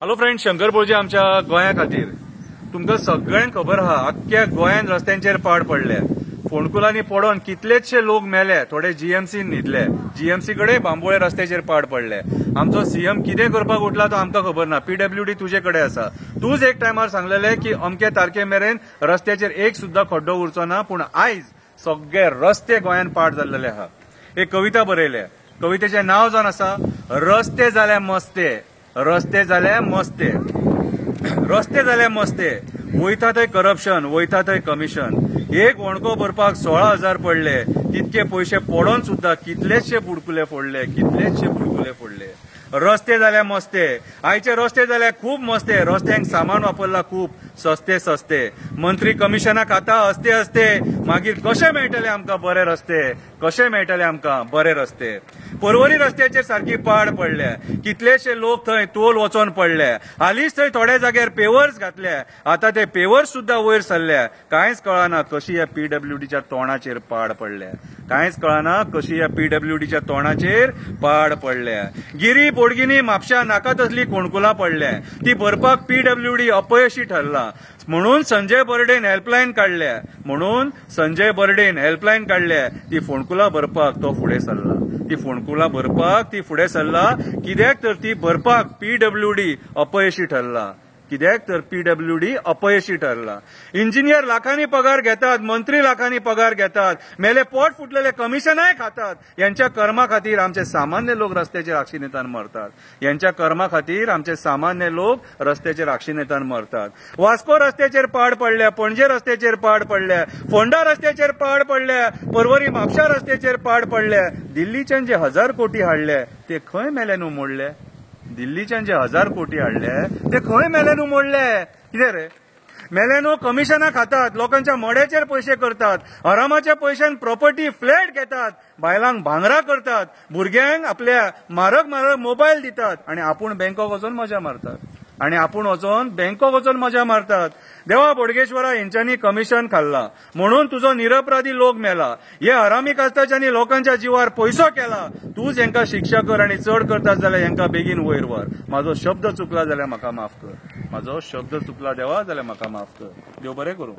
Hello friend, Shankar बोळजे आमच्या गोंया खातीर. तुमकां सगळ्यांक खबर आहा, अख्ख्या गोंयान रस्त्यांचेर पाड पडले. फोंडकुलांनी पडोवन कितलेशे लोक मेले, थोडे जीएमसीन न्हिदले. जीएमसी कडेन बांबोळे रस्त्याचेर पाड पडले. आमचो सीएम कितें करपाक उठला तो आमकां खबर ना. पीडब्ल्यूडी तुजे कडेन आसा. तूंच एक टायमार सांगलेले की अमके तारखे मेरेन रस्त्याचेर एक सुद्दां खड्डो उरचो ना, पूण आयज सगळे रस्ते गोंयान पाड जाल्लेले आहा. एक कविता बरयल्या. कवितेचें नांव जावन आसा रस्ते जाले मस्ते. रस्ते जाले मस्ते. रस्ते जाले मस्ते. वयता थंय करप्शन, वयता थंय कमिशन. एक वणको भरपाक 16,000 पडले. तितके पयशे पडोन सुद्दां कितलेशे बुडकुले फोडले, कितलेशे बुडकुले फोडले. रस्ते जाले मस्ते. आयचे रस्ते जाले खूब मस्ते. रस्त्यांक सामान वापरला खूब सस्ते सस्ते. मंत्री कमिशनां खाता हस्ते हस्ते. मागीर कशे मेळटले आमकां बरे रस्ते, कशे मेळटले आमकां बरे रस्ते. पर्वरी रस्त्याचेर सारकी पाड पडल्या. कितलेशे लोक थंय तोल वचोन पडले. हालींच थंय थोड्या जाग्यार पेवर्स घातले. आता ते पेवर्स सुद्दां वयर सरल्या. कांयच कळना कशी ह्या पीडब्ल्यूडीच्या तोंडाचेर पाड पडल्या. कांयच कळना कशी ह्या पीडब्ल्यूडीच्या तोंडाचेर पाड पडल्या. गिरी बोडगिनी म्हापशा नाका तसली कोणकुलां पडल्या. ती भरपाक पीडब्ल्यूडी अपयशी ठरला. म्हणून संजय बर्डेन हेल्पलायन काढल्या. म्हणून संजय बर्डेन हेल्पलायन काढल्या. ती फोंडकुलां भरपाक तो फुडें सरला. ती फोंडकुलां भरपाक ती फुडें सरला. कित्याक तर ती भरपाक पीडब्ल्यूडी अपयशी ठरला. कित्याक तर पीडब्ल्यूडी अपयशी ठरला. इंजिनियर लाखांनी पगार घेतात, मंत्री लाखांनी पगार घेतात, मेले पोट फुटलेले कमिशनाय खातात. यांच्या कर्मा खातीर आमचे सामान्य लोक रस्त्याचेर आक्षिणेतान मरतात. यांच्या कर्मा खातीर आमचे सामान्य लोक रस्त्याचेर आक्षिणेतान मरतात. वास्को रस्त्याचेर पाड पडल्या, पणजे रस्त्याचेर पाड पडल्या, फोंडा रस्त्याचेर पाड पडल्या, पर्वरी म्हापशा रस्त्याचेर पाड पडल्या. दिल्लीच्यान जे 1000 कोटी हाडले ते खंय मेले न्हू मोडले. दिल्लीच्यान जे 1000 कोटी हाडले ते खंय मेले न्हू मोडले. कितें रे मेले न्हू. कमिशनां खातात, लोकांच्या मोड्याचेर पयशे करतात, आरामाच्या पयशान प्रॉपर्टी फ्लॅट घेतात, बायलांक भांगरां करतात, भुरग्यांक आपल्या म्हारग म्हारग मोबायल दितात आनी आपूण बँकोक वचून मजा मारतात. आणि आपूण वचून बँकोक वचून मजा मारतात. देवा बोडगेश्वरा हेंच्यांनी कमिशन खाल्ला म्हणून तुजो निरपराधी लोक मेला. हे हरामी कास्ताच्यांनी लोकांच्या जीवार पयसो केला. तूच हेंकां शिक्षा कर आनी चड करतात जाल्यार हेंकां बेगीन वयर व्हर. म्हाजो शब्द चुकला जाल्यार म्हाका माफ कर. म्हाजो शब्द चुकला देवा जाल्यार म्हाका माफ कर. देव बरें करूं.